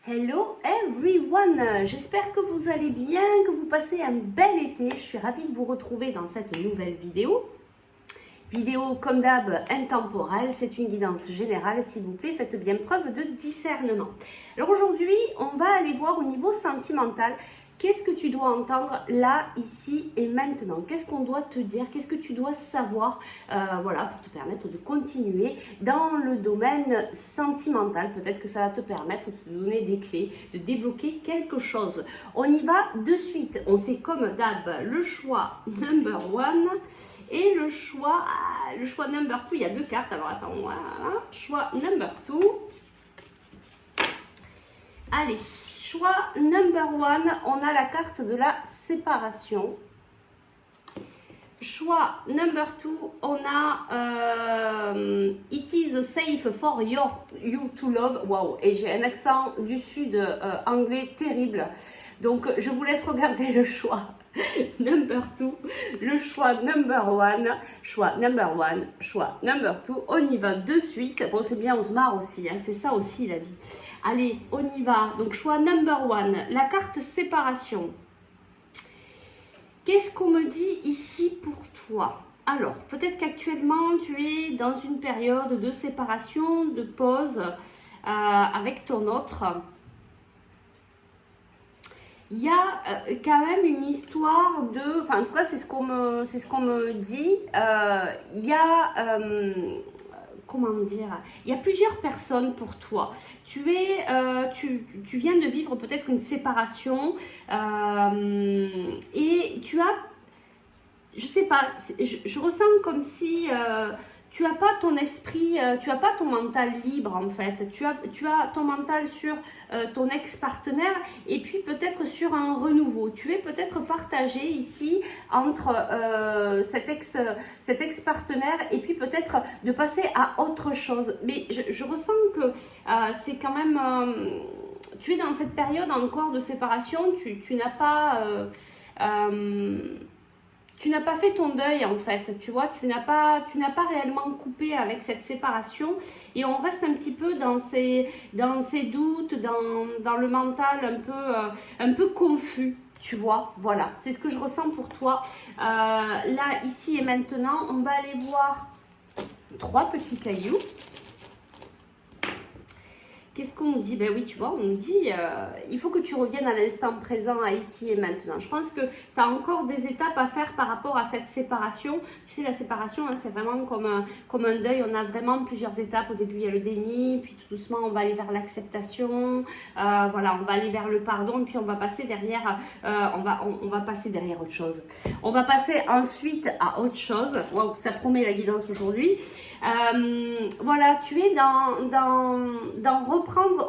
Hello everyone, j'espère que vous allez bien, que vous passez un bel été. Je suis ravie de vous retrouver dans cette nouvelle vidéo. Vidéo comme d'hab intemporelle, c'est une guidance générale, s'il vous plaît, faites bien preuve de discernement. Alors aujourd'hui, on va aller voir au niveau sentimental. Qu'est-ce que tu dois entendre là, ici et maintenant? Qu'est-ce qu'on doit te dire? Qu'est-ce que tu dois savoir voilà, pour te permettre de continuer dans le domaine sentimental. Peut-être que ça va te permettre de te donner des clés, de débloquer quelque chose. On y va de suite. On fait comme d'hab le choix number one et le choix number two. Il y a deux cartes. Alors attends, voilà. Choix number two. Allez. Choix number one, on a la carte de la séparation. Choix number two, on a It is safe for you to love. Waouh, et j'ai un accent du sud anglais terrible. Donc je vous laisse regarder le choix number two, le choix number one, choix number one, choix number two. On y va de suite. Bon, c'est bien, on se marre aussi, hein, c'est ça aussi la vie. Allez, on y va. Donc, choix number one, la carte séparation. Qu'est-ce qu'on me dit ici pour toi? Alors, peut-être qu'actuellement, tu es dans une période de séparation, de pause avec ton autre. Il y a quand même une histoire de... Enfin, en tout cas, c'est ce qu'on me dit. Il y a... comment dire, il y a plusieurs personnes pour toi. Tu viens de vivre peut-être une séparation et tu as, je sais pas, je ressens comme si tu n'as pas ton esprit, tu n'as pas ton mental libre en fait. Tu as ton mental sur ton ex-partenaire et puis peut-être sur un renouveau. Tu es peut-être partagé ici entre cet ex-partenaire et puis peut-être de passer à autre chose. Mais je ressens que c'est quand même... tu es dans cette période encore de séparation, tu n'as pas... tu n'as pas fait ton deuil en fait, tu vois, tu n'as pas réellement coupé avec cette séparation et on reste un petit peu dans ces doutes, dans le mental un peu confus, tu vois, voilà, c'est ce que je ressens pour toi. Là, ici et maintenant, on va aller voir 3 petits cailloux. Qu'est-ce qu'on nous dit? Ben oui, tu vois, on nous dit il faut que tu reviennes à l'instant présent, à ici et maintenant. Je pense que tu as encore des étapes à faire par rapport à cette séparation. Tu sais, la séparation, hein, c'est vraiment comme un deuil. On a vraiment plusieurs étapes. Au début, il y a le déni, puis tout doucement, on va aller vers l'acceptation. Voilà, on va aller vers le pardon, puis on va passer derrière, on va passer derrière autre chose. On va passer ensuite à autre chose. Wow, ça promet la guidance aujourd'hui. Voilà, tu es dans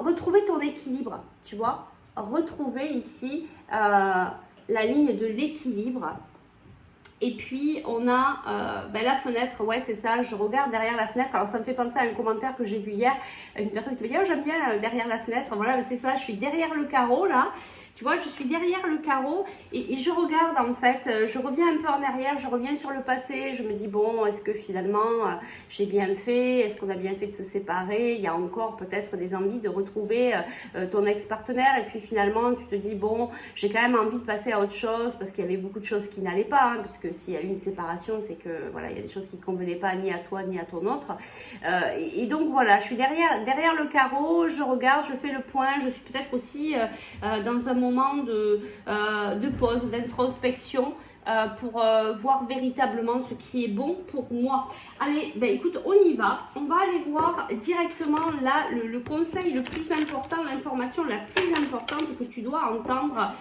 retrouver ton équilibre, tu vois, retrouver ici la ligne de l'équilibre. Et puis on a la fenêtre, ouais c'est ça, je regarde derrière la fenêtre. Alors ça me fait penser à un commentaire que j'ai vu hier, une personne qui me dit oh j'aime bien derrière la fenêtre, voilà c'est ça, je suis derrière le carreau là. Tu vois, je suis derrière le carreau et je regarde en fait, je reviens un peu en arrière, je reviens sur le passé, je me dis bon, est-ce que finalement j'ai bien fait, est-ce qu'on a bien fait de se séparer, il y a encore peut-être des envies de retrouver ton ex-partenaire et puis finalement tu te dis bon, j'ai quand même envie de passer à autre chose parce qu'il y avait beaucoup de choses qui n'allaient pas, hein, parce que s'il y a eu une séparation, c'est que voilà, il y a des choses qui ne convenaient pas ni à toi ni à ton autre. Et donc voilà, je suis derrière le carreau, je regarde, je fais le point, je suis peut-être aussi dans un moment de pause, d'introspection pour voir véritablement ce qui est bon pour moi. Allez, ben écoute, on y va. On va aller voir directement là le conseil le plus important, l'information la plus importante que tu dois entendre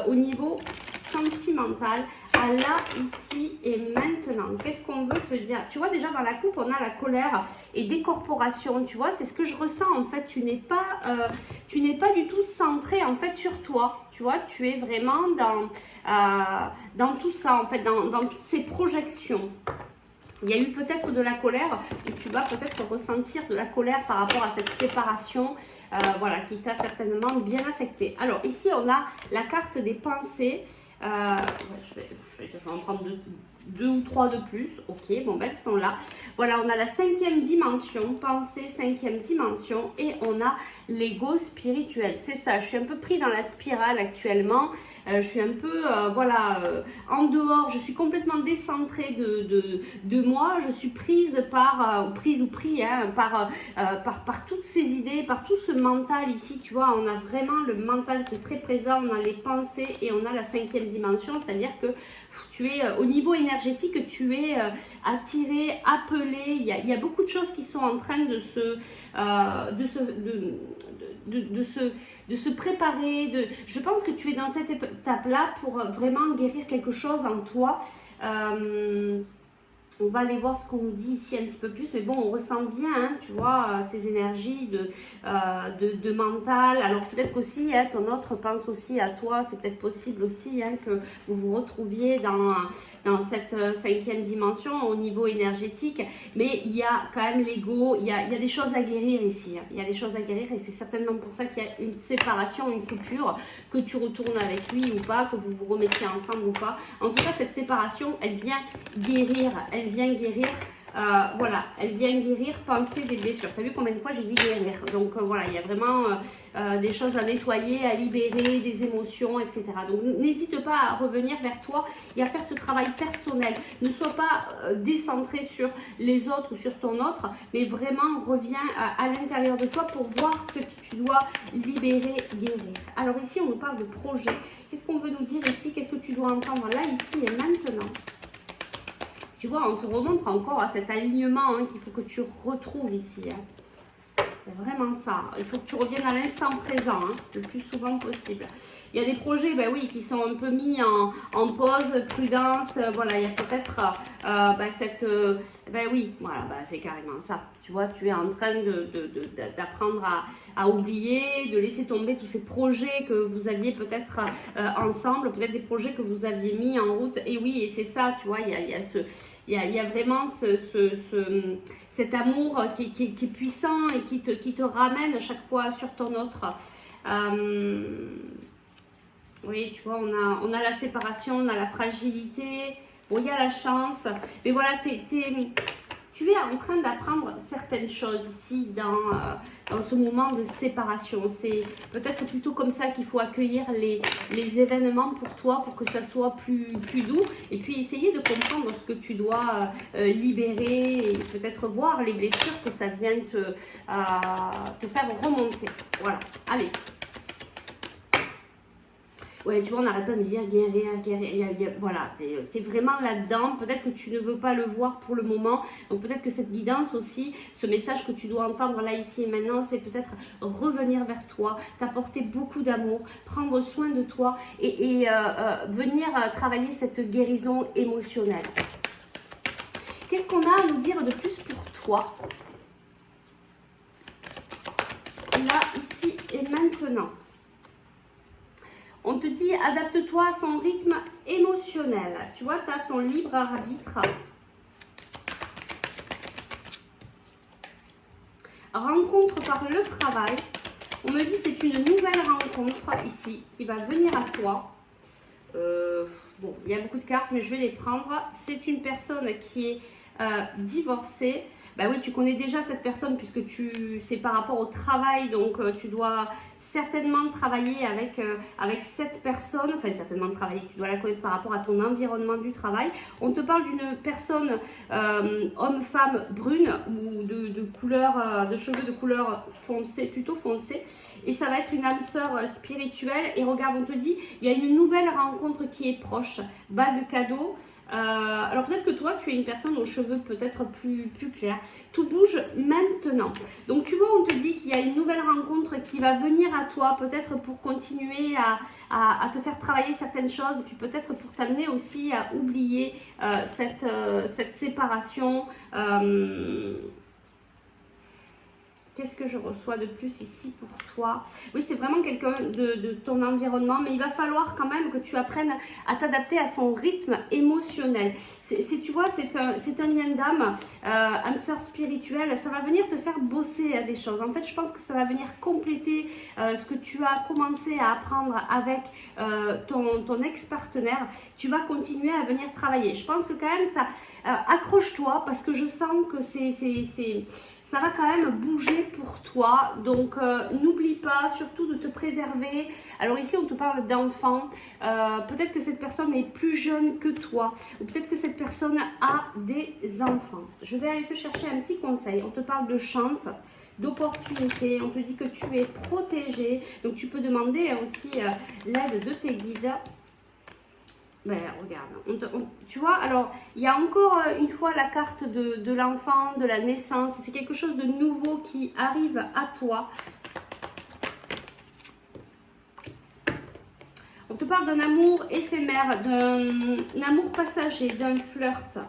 au niveau sentimental, à là, ici et maintenant. Qu'est-ce qu'on veut te dire? Tu vois, déjà dans la coupe, on a la colère et décorporation. Tu vois, c'est ce que je ressens en fait. Tu n'es pas du tout centré en fait sur toi. Tu vois, tu es vraiment dans tout ça en fait, dans toutes ces projections. Il y a eu peut-être de la colère et tu vas peut-être ressentir de la colère par rapport à cette séparation voilà, qui t'a certainement bien affecté. Alors ici, on a la carte des pensées. Je vais en prendre 2 ou 3 de plus. Ok, bon ben elles sont là. Voilà, on a la 5e dimension, pensée 5e dimension, et on a l'ego spirituel. C'est ça, je suis un peu pris dans la spirale actuellement. Je suis un peu, en dehors, je suis complètement décentrée de moi. Je suis prise par, prise ou pris, hein, par toutes ces idées, par tout ce mental ici, tu vois. On a vraiment le mental qui est très présent, on a les pensées et on a la 5e dimension, c'est-à-dire que tu es au niveau énergétique, tu es attiré, appelé. Il y a beaucoup de choses qui sont en train de se préparer. Je pense que tu es dans cette étape-là pour vraiment guérir quelque chose en toi. On va aller voir ce qu'on nous dit ici un petit peu plus, mais bon, on ressent bien, hein, tu vois, ces énergies de mental. Alors peut-être qu'aussi, hein, ton autre pense aussi à toi, c'est peut-être possible aussi, hein, que vous vous retrouviez dans cette 5e dimension au niveau énergétique, mais il y a quand même l'ego, il y a des choses à guérir ici, hein. Il y a des choses à guérir et c'est certainement pour ça qu'il y a une séparation, une coupure, que tu retournes avec lui ou pas, que vous vous remettiez ensemble ou pas. En tout cas, cette séparation, elle vient guérir, elle vient guérir, voilà, elle vient guérir, penser des blessures. Tu as vu combien de fois j'ai dit guérir? Donc voilà, il y a vraiment des choses à nettoyer, à libérer, des émotions, etc. Donc n'hésite pas à revenir vers toi et à faire ce travail personnel. Ne sois pas décentré sur les autres ou sur ton autre, mais vraiment reviens à l'intérieur de toi pour voir ce que tu dois libérer, guérir. Alors ici, on nous parle de projet. Qu'est-ce qu'on veut nous dire ici? Qu'est-ce que tu dois entendre là, ici et maintenant? Tu vois, on te remontre encore à cet alignement, hein, qu'il faut que tu retrouves ici. Hein. C'est vraiment ça. Il faut que tu reviennes à l'instant présent, hein, le plus souvent possible. Il y a des projets, ben oui, qui sont un peu mis en pause, prudence. Voilà, il y a peut-être oui, voilà, c'est carrément ça. Tu vois, tu es en train d'apprendre à oublier, de laisser tomber tous ces projets que vous aviez peut-être ensemble, peut-être des projets que vous aviez mis en route. Et oui, et c'est ça, tu vois, il y a vraiment cet amour qui est puissant et qui te ramène à chaque fois sur ton autre. Oui, tu vois, on a la séparation, on a la fragilité, bon, il y a la chance, mais voilà, tu es en train d'apprendre certaines choses ici dans ce moment de séparation. C'est peut-être plutôt comme ça qu'il faut accueillir les événements pour toi, pour que ça soit plus doux. Et puis essayer de comprendre ce que tu dois libérer et peut-être voir les blessures que ça vient te faire remonter. Voilà, allez. Ouais, tu vois, on n'arrête pas de me dire guérir. Voilà, tu es vraiment là-dedans. Peut-être que tu ne veux pas le voir pour le moment. Donc peut-être que cette guidance aussi, ce message que tu dois entendre là, ici et maintenant, c'est peut-être revenir vers toi, t'apporter beaucoup d'amour, prendre soin de toi et venir travailler cette guérison émotionnelle. Qu'est-ce qu'on a à nous dire de plus pour toi? Là, ici et maintenant. On te dit, adapte-toi à son rythme émotionnel. Tu vois, tu as ton libre arbitre. Rencontre par le travail. On me dit, c'est une nouvelle rencontre ici qui va venir à toi. Bon, il y a beaucoup de cartes, mais je vais les prendre. C'est une personne qui est divorcée. Bah oui, tu connais déjà cette personne puisque c'est par rapport au travail, donc tu dois certainement travailler avec cette personne, enfin certainement travailler, tu dois la connaître par rapport à ton environnement du travail. On te parle d'une personne homme-femme brune ou de couleur, de cheveux de couleur foncée, plutôt foncée, et ça va être une âme sœur spirituelle. Et regarde, on te dit, il y a une nouvelle rencontre qui est proche, bague cadeau. Alors peut-être que toi tu es une personne aux cheveux peut-être plus clairs. Tout bouge maintenant. Donc tu vois, on te dit qu'il y a une nouvelle rencontre qui va venir à toi, peut-être pour continuer à te faire travailler certaines choses, et puis peut-être pour t'amener aussi à oublier cette séparation. Qu'est-ce que je reçois de plus ici pour toi? Oui, c'est vraiment quelqu'un de ton environnement, mais il va falloir quand même que tu apprennes à t'adapter à son rythme émotionnel. Tu vois, c'est un lien d'âme, âme sœur spirituelle, ça va venir te faire bosser à des choses. En fait, je pense que ça va venir compléter ce que tu as commencé à apprendre avec ton ex-partenaire. Tu vas continuer à venir travailler. Je pense que quand même, ça accroche-toi parce que je sens que ça va quand même bouger pour toi. Donc, n'oublie pas surtout de te préserver. Alors ici, on te parle d'enfants. Peut-être que cette personne est plus jeune que toi. Ou peut-être que cette personne a des enfants. Je vais aller te chercher un petit conseil. On te parle de chance, d'opportunité. On te dit que tu es protégé. Donc, tu peux demander aussi l'aide de tes guides. Ben, regarde, tu vois, alors il y a encore une fois la carte de l'enfant, de la naissance, c'est quelque chose de nouveau qui arrive à toi. On te parle d'un amour éphémère, d'un amour passager, d'un flirt.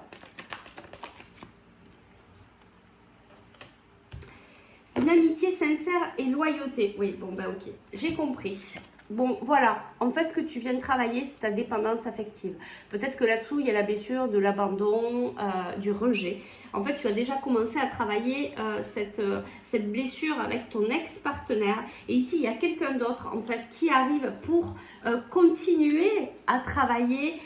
Une amitié sincère et loyauté. Oui, bon ben ok, j'ai compris. Bon, voilà, en fait, ce que tu viens de travailler, c'est ta dépendance affective. Peut-être que là-dessous, il y a la blessure de l'abandon, du rejet. En fait, tu as déjà commencé à travailler cette blessure avec ton ex-partenaire. Et ici, il y a quelqu'un d'autre, en fait, qui arrive pour continuer à travailler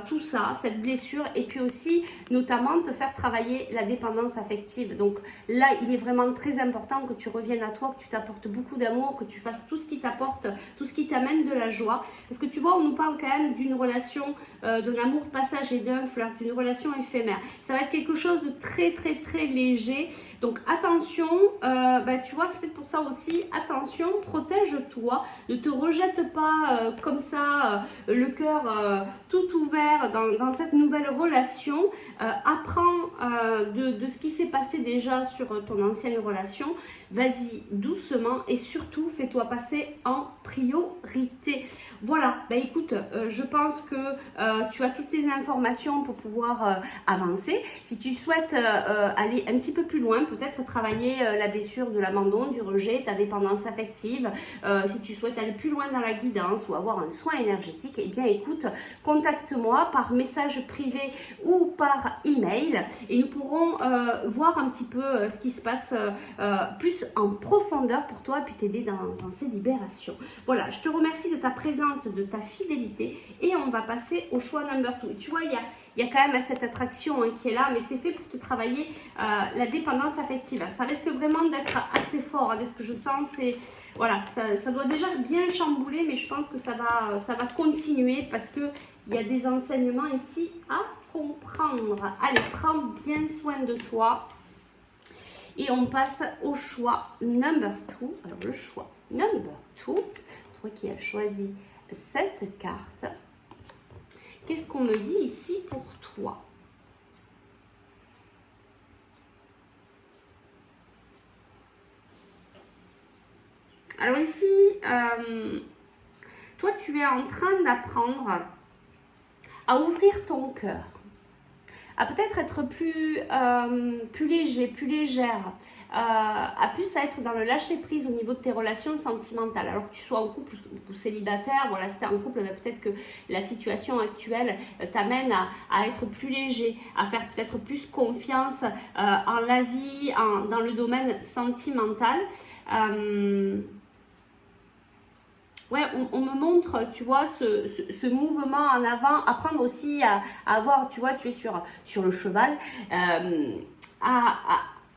tout ça, cette blessure. Et puis aussi, notamment, te faire travailler la dépendance affective. Donc là, il est vraiment très important que tu reviennes à toi, que tu t'apportes beaucoup d'amour, que tu fasses tout ce qui t'apporte, tout ce qui t'amène de la joie. Parce que tu vois, on nous parle quand même d'une relation, d'un amour passager, d'un flirt, d'une relation éphémère. Ça va être quelque chose de très, très, très léger. Donc attention, tu vois, c'est peut-être pour ça aussi, attention, protège-toi, ne te rejette pas comme ça, le cœur tout ouvert dans cette nouvelle relation. Apprends de ce qui s'est passé déjà sur ton ancienne relation. Vas-y doucement et surtout fais-toi passer en priorité. Voilà, écoute, je pense que tu as toutes les informations pour pouvoir avancer. Si tu souhaites aller un petit peu plus loin, peut-être travailler la blessure de l'abandon, du rejet, ta dépendance affective, si tu souhaites aller plus loin dans la guidance ou avoir un soin énergétique, eh bien écoute, contacte-moi par message privé ou par email et nous pourrons voir un petit peu ce qui se passe plus en profondeur pour toi et puis t'aider dans ces libérations. Voilà, je te remercie de ta présence, de ta fidélité et on va passer au choix number 2. Tu vois, il y a quand même cette attraction qui est là, mais c'est fait pour te travailler la dépendance affective. Ça risque vraiment d'être assez fort, de ce que je sens. Voilà, ça doit déjà bien chambouler, mais je pense que ça va continuer parce qu'il y a des enseignements ici à comprendre. Allez, prends bien soin de toi. Et on passe au choix number 2. Alors, le choix number 2, toi qui as choisi cette carte, qu'est-ce qu'on me dit ici pour toi? Alors ici, toi tu es en train d'apprendre à ouvrir ton cœur, à peut-être être plus léger, plus légère, à plus à être dans le lâcher-prise au niveau de tes relations sentimentales. Alors que tu sois en couple ou célibataire, voilà, si tu es en couple, peut-être que la situation actuelle t'amène à être plus léger, à faire peut-être plus confiance en la vie, dans le domaine sentimental. Ouais, on me montre, tu vois, ce mouvement en avant, apprendre aussi à avoir, tu vois, tu es sur le cheval, à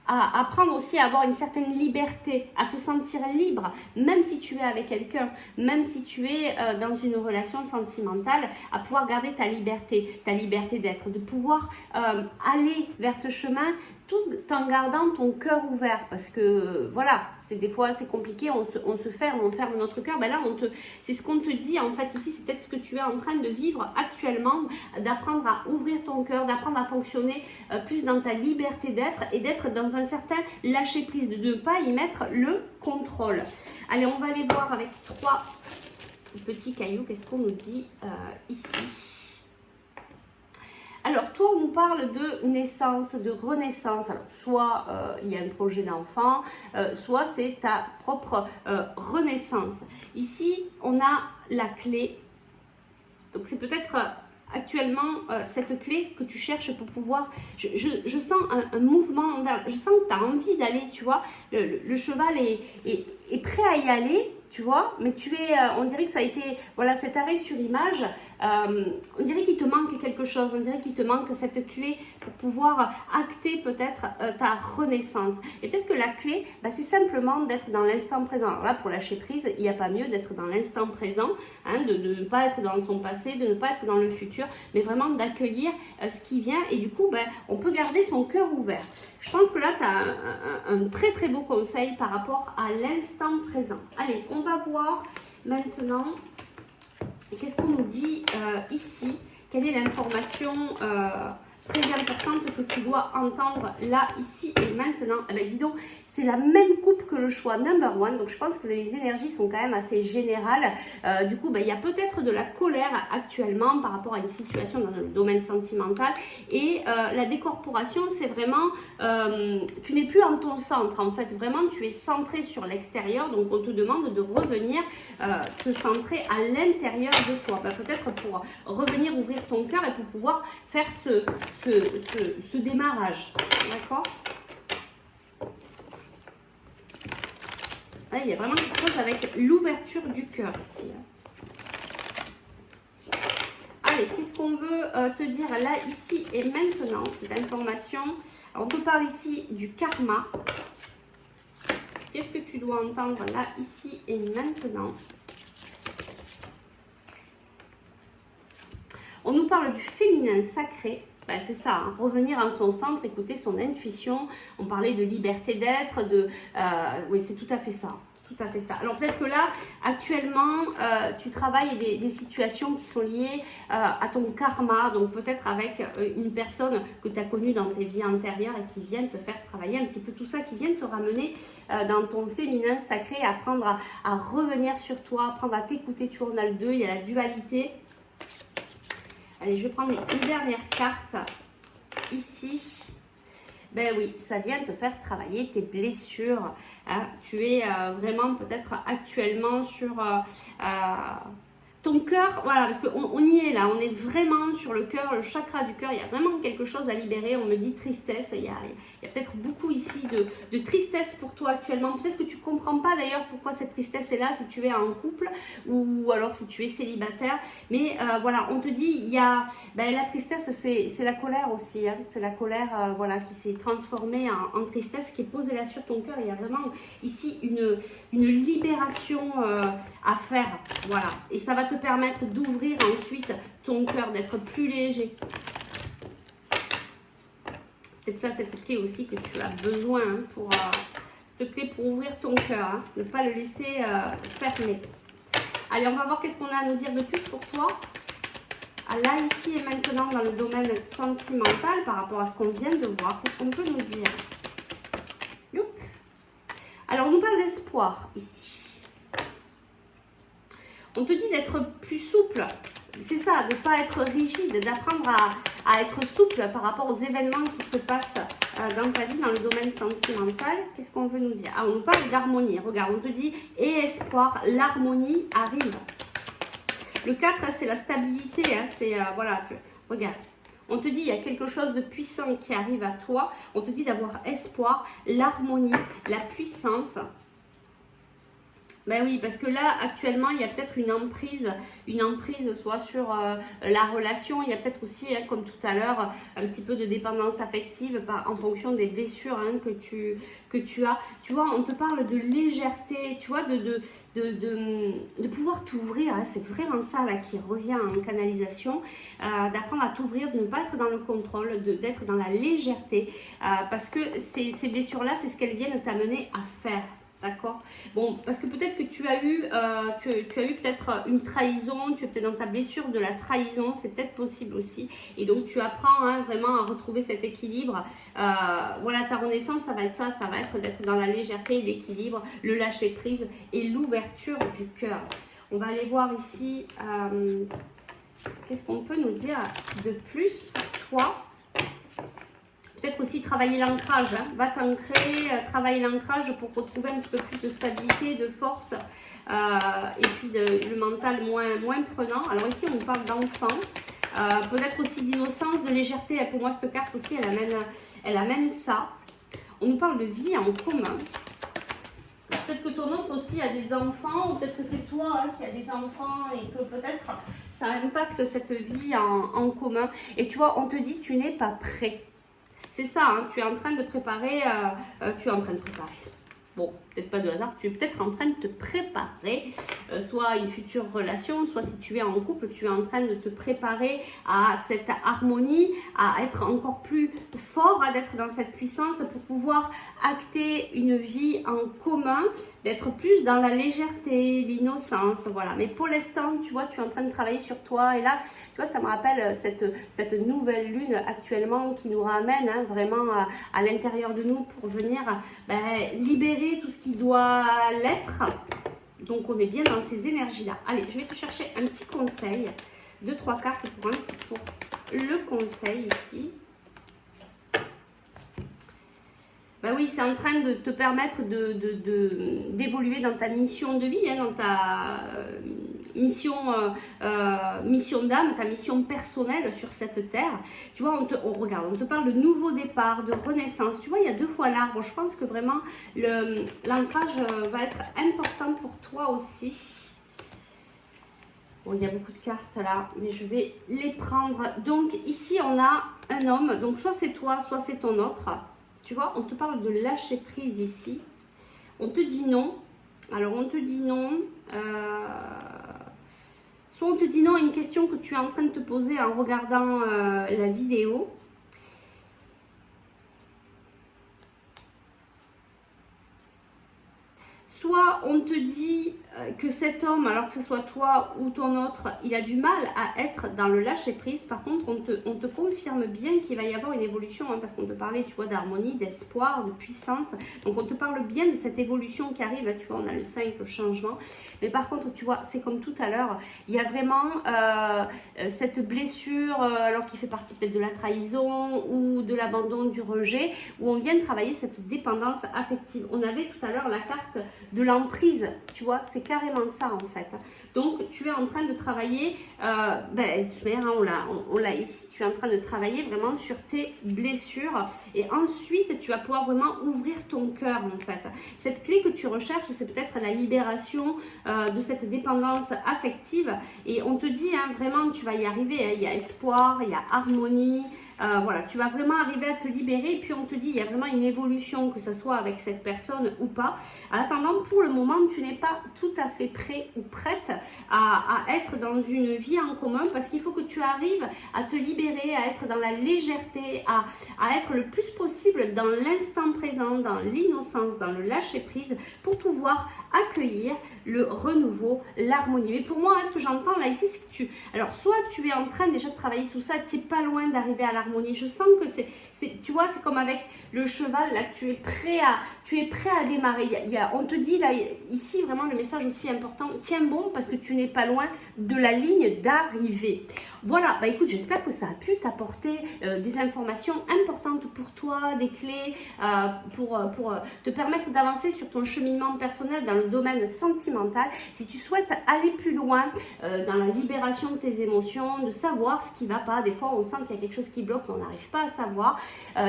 apprendre aussi à avoir une certaine liberté, à te sentir libre, même si tu es avec quelqu'un, même si tu es dans une relation sentimentale, à pouvoir garder ta liberté d'être, de pouvoir aller vers ce chemin tout en gardant ton cœur ouvert, parce que voilà, des fois c'est compliqué, on se ferme, on ferme notre cœur. Là, c'est ce qu'on te dit en fait ici, c'est peut-être ce que tu es en train de vivre actuellement, d'apprendre à ouvrir ton cœur, d'apprendre à fonctionner plus dans ta liberté d'être et d'être dans un certain lâcher prise, de ne pas y mettre le contrôle. Allez, on va aller voir avec 3 petits cailloux, qu'est-ce qu'on nous dit ici. Alors, toi, on nous parle de naissance, de renaissance. Alors, soit il y a un projet d'enfant, soit c'est ta propre renaissance. Ici, on a la clé. Donc, c'est peut-être actuellement cette clé que tu cherches pour pouvoir... Je sens un mouvement, je sens que tu as envie d'aller, tu vois. Le cheval est prêt à y aller, tu vois, mais tu es, on dirait que ça a été, voilà, cet arrêt sur image, on dirait qu'il te manque quelque chose, on dirait qu'il te manque cette clé pour pouvoir acter peut-être ta renaissance. Et peut-être que la clé, bah, c'est simplement d'être dans l'instant présent. Alors là, pour lâcher prise, il n'y a pas mieux d'être dans l'instant présent, hein, de ne pas être dans son passé, de ne pas être dans le futur, mais vraiment d'accueillir ce qui vient. Et du coup, ben, on peut garder son cœur ouvert. Je pense que là, tu as un très très beau conseil par rapport à l'instant présent. Allez, on va voir maintenant, qu'est-ce qu'on nous dit ici? Quelle est l'information très importante que tu dois entendre là, ici et maintenant? Eh bien, dis donc, c'est la même coupe que le choix number one, donc je pense que les énergies sont quand même assez générales. Du coup, ben, il y a peut-être de la colère actuellement par rapport à une situation dans le domaine sentimental, et la décorporation, c'est vraiment, tu n'es plus en ton centre, en fait, vraiment tu es centré sur l'extérieur, donc on te demande de revenir te centrer à l'intérieur de toi, ben, peut-être pour revenir ouvrir ton cœur et pour pouvoir faire ce démarrage, d'accord? Là, il y a vraiment quelque chose avec l'ouverture du cœur ici. Allez, qu'est-ce qu'on veut te dire là, ici et maintenant, cette information? Alors, on te parle ici du karma. Qu'est-ce que tu dois entendre là, ici et maintenant? On nous parle du féminin sacré. Ben, c'est ça, hein, revenir en son centre, écouter son intuition. On parlait de liberté d'être, oui, c'est tout à fait ça. Tout à fait ça. Alors peut-être que là, actuellement, tu travailles des situations qui sont liées à ton karma, donc peut-être avec une personne que tu as connue dans tes vies antérieures et qui vient te faire travailler un petit peu tout ça, qui vient te ramener dans ton féminin sacré, apprendre à revenir sur toi, apprendre à t'écouter. Tu vois, on a le 2, il y a la dualité. Allez, je vais prendre une dernière carte ici. Ben oui, ça vient te faire travailler tes blessures. Hein. Tu es vraiment peut-être actuellement sur ton cœur, voilà, parce qu'on y est là, on est vraiment sur le cœur, le chakra du cœur, il y a vraiment quelque chose à libérer. On me dit tristesse, il y a peut-être beaucoup ici de tristesse pour toi actuellement. Peut-être que tu ne comprends pas d'ailleurs pourquoi cette tristesse est là, si tu es en couple ou alors si tu es célibataire. Mais voilà, on te dit, il y a la tristesse, c'est la colère aussi, hein. C'est la colère voilà, qui s'est transformée en tristesse, qui est posée là sur ton cœur. Il y a vraiment ici une libération à faire, voilà, et ça va te permettre d'ouvrir ensuite ton cœur, d'être plus léger. Peut-être ça, cette clé aussi que tu as besoin hein, pour cette clé pour ouvrir ton cœur, hein, ne pas le laisser fermer. Allez, on va voir qu'est-ce qu'on a à nous dire de plus pour toi. Là, ici et maintenant, dans le domaine sentimental, par rapport à ce qu'on vient de voir, qu'est-ce qu'on peut nous dire? Youp. Alors, on nous parle d'espoir ici. On te dit d'être plus souple, c'est ça, de ne pas être rigide, d'apprendre à être souple par rapport aux événements qui se passent dans ta vie, dans le domaine sentimental. Qu'est-ce qu'on veut nous dire? Ah, on nous parle d'harmonie. Regarde, on te dit, et espoir, l'harmonie arrive. Le 4, c'est la stabilité, hein, c'est, voilà, regarde. On te dit, il y a quelque chose de puissant qui arrive à toi. On te dit d'avoir espoir, l'harmonie, la puissance. Ben oui, parce que là, actuellement, il y a peut-être une emprise soit sur la relation. Il y a peut-être aussi, hein, comme tout à l'heure, un petit peu de dépendance affective en fonction des blessures hein, que tu as. Tu vois, on te parle de légèreté, tu vois, de pouvoir t'ouvrir. Hein, c'est vraiment ça là qui revient en canalisation. D'apprendre à t'ouvrir, de ne pas être dans le contrôle, d'être dans la légèreté. Parce que ces blessures-là, c'est ce qu'elles viennent t'amener à faire. D'accord. Bon, parce que peut-être que tu as eu peut-être une trahison, tu es peut-être dans ta blessure de la trahison, c'est peut-être possible aussi. Et donc tu apprends hein, vraiment à retrouver cet équilibre. Voilà, ta renaissance, ça va être ça, ça va être d'être dans la légèreté, l'équilibre, le lâcher prise et l'ouverture du cœur. On va aller voir ici, qu'est-ce qu'on peut nous dire de plus pour toi. Peut-être aussi travailler l'ancrage, hein. Va t'ancrer, travailler l'ancrage pour retrouver un petit peu plus de stabilité, de force et puis le mental moins prenant. Alors ici, on nous parle d'enfant, peut-être aussi d'innocence, de légèreté. Pour moi, cette carte aussi, elle amène ça. On nous parle de vie en commun. Peut-être que ton autre aussi a des enfants, ou peut-être que c'est toi hein, qui as des enfants et que peut-être ça impacte cette vie en commun. Et tu vois, on te dit tu n'es pas prêt. C'est ça, hein, tu es en train de préparer, bon, peut-être pas de hasard, tu es peut-être en train de te préparer, soit une future relation, soit si tu es en couple, tu es en train de te préparer à cette harmonie, à être encore plus fort, à d'être dans cette puissance pour pouvoir acter une vie en commun, d'être plus dans la légèreté, l'innocence, voilà. Mais pour l'instant, tu vois, tu es en train de travailler sur toi et là, tu vois, ça me rappelle cette nouvelle lune actuellement qui nous ramène hein, vraiment à l'intérieur de nous pour venir libérer tout ce qui doit l'être. Donc on est bien dans ces énergies là. Allez, je vais te chercher un petit conseil, 2-3 cartes pour le conseil ici. Ben oui, c'est en train de te permettre d'évoluer dans ta mission de vie, hein, dans ta mission d'âme, ta mission personnelle sur cette terre. Tu vois, on regarde, on te parle de nouveau départ, de renaissance. Tu vois, il y a 2 fois l'arbre. Je pense que vraiment l'ancrage va être important pour toi aussi. Bon, il y a beaucoup de cartes là, mais je vais les prendre. Donc ici, on a un homme. Donc soit c'est toi, soit c'est ton autre. Tu vois, on te parle de lâcher prise ici. On te dit non. Alors, on te dit non. Soit on te dit non à une question que tu es en train de te poser en regardant la vidéo. Soit on te dit que cet homme, alors que ce soit toi ou ton autre, il a du mal à être dans le lâcher prise. Par contre, on te confirme bien qu'il va y avoir une évolution, hein, parce qu'on te parlait, tu vois, d'harmonie, d'espoir, de puissance. Donc, on te parle bien de cette évolution qui arrive. Tu vois, on a le 5, le changement. Mais par contre, tu vois, c'est comme tout à l'heure, il y a vraiment cette blessure, alors qui fait partie peut-être de la trahison ou de l'abandon, du rejet, où on vient travailler cette dépendance affective. On avait tout à l'heure la carte de l'emprise, tu vois, c'est carrément ça en fait. Donc tu es en train de travailler, on l'a ici, tu es en train de travailler vraiment sur tes blessures et ensuite tu vas pouvoir vraiment ouvrir ton cœur en fait. Cette clé que tu recherches, c'est peut-être la libération de cette dépendance affective et on te dit hein, vraiment tu vas y arriver, hein. Il y a espoir, il y a harmonie. Voilà, tu vas vraiment arriver à te libérer et puis on te dit il y a vraiment une évolution, que ce soit avec cette personne ou pas. En attendant, pour le moment, tu n'es pas tout à fait prêt ou prête à être dans une vie en commun parce qu'il faut que tu arrives à te libérer, à être dans la légèreté, à être le plus possible dans l'instant présent, dans l'innocence, dans le lâcher prise pour pouvoir accueillir le renouveau, l'harmonie. Mais pour moi, ce que j'entends là ici, c'est que alors soit tu es en train déjà de travailler tout ça, tu n'es pas loin d'arriver à l'harmonie. Je sens que tu vois, c'est comme avec le cheval, là, tu es prêt à démarrer. On te dit, là, ici, vraiment, le message aussi important, tiens bon, parce que tu n'es pas loin de la ligne d'arrivée. Voilà, bah écoute, j'espère que ça a pu t'apporter des informations importantes pour toi, des clés pour te permettre d'avancer sur ton cheminement personnel dans le domaine sentimental. Si tu souhaites aller plus loin dans la libération de tes émotions, de savoir ce qui ne va pas, des fois on sent qu'il y a quelque chose qui bloque, mais on n'arrive pas à savoir.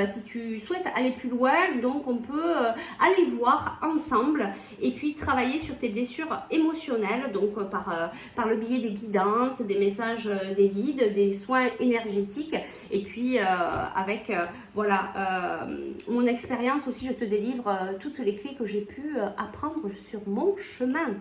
Si tu souhaites aller plus loin, donc on peut aller voir ensemble et puis travailler sur tes blessures émotionnelles, donc par le biais des guidances, des messages des guides, des soins énergétiques et puis avec mon expérience aussi, je te délivre toutes les clés que j'ai pu apprendre sur mon chemin.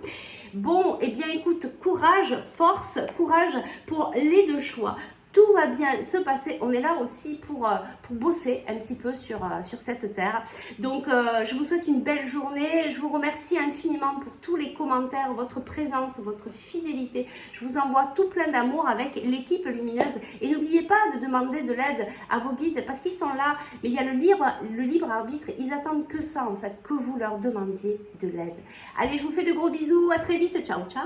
Bon, et bien écoute, courage, force, courage pour les 2 choix. Tout va bien se passer. On est là aussi pour bosser un petit peu sur cette terre. Donc, je vous souhaite une belle journée. Je vous remercie infiniment pour tous les commentaires, votre présence, votre fidélité. Je vous envoie tout plein d'amour avec l'équipe lumineuse. Et n'oubliez pas de demander de l'aide à vos guides parce qu'ils sont là. Mais il y a le libre arbitre. Ils attendent que ça, en fait, que vous leur demandiez de l'aide. Allez, je vous fais de gros bisous. À très vite. Ciao, ciao.